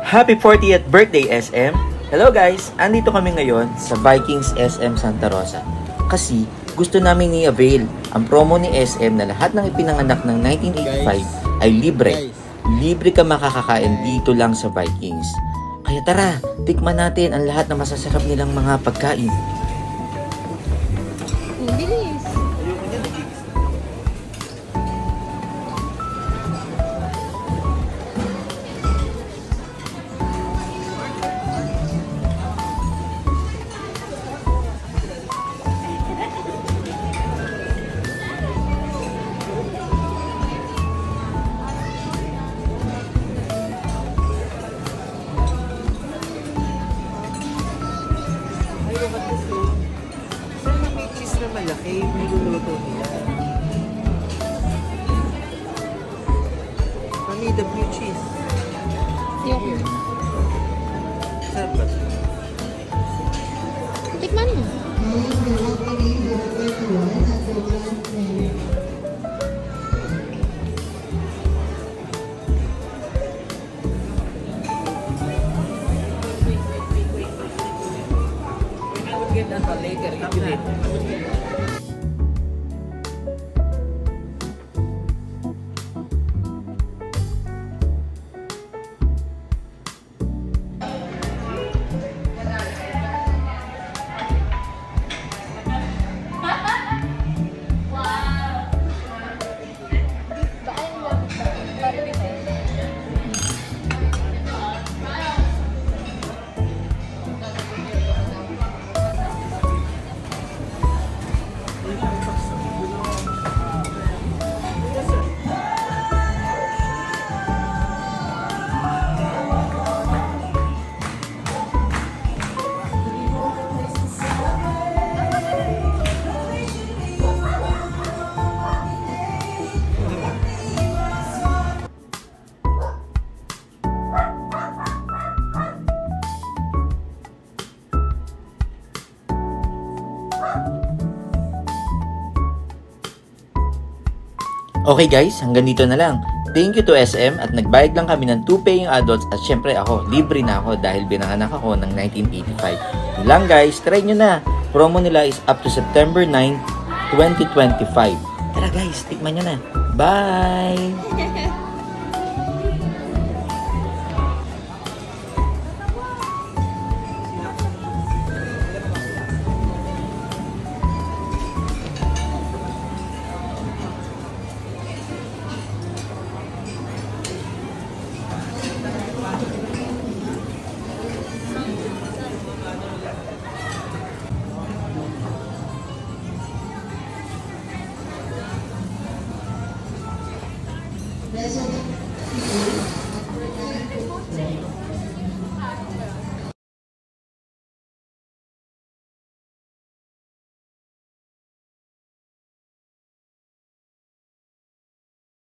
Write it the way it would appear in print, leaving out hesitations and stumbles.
Happy 40th birthday, SM! Hello guys! Andito kami ngayon sa Vikings SM Santa Rosa. Kasi gusto namin i-avail ang promo ni SM na lahat ng ipinanganak ng 1985 ay libre. Libre ka makakakain dito lang sa Vikings. Kaya tara, tikman natin ang lahat na masasarap nilang mga pagkain. Bilis! Sana may cheese na malaki, niluluto nila. Mami, the blue cheese. Ayoko. Sarap ba? Tikman mo. Get that later. Okay guys, hanggang dito na lang. Thank you to SM at nagbayad lang kami ng 2 paying adults at syempre ako, libre na ako dahil binanganak ako ng 1985. Yun lang guys, try nyo na. Promo nila is up to September 9, 2025. Tara guys, tikman nyo na. Bye! Resident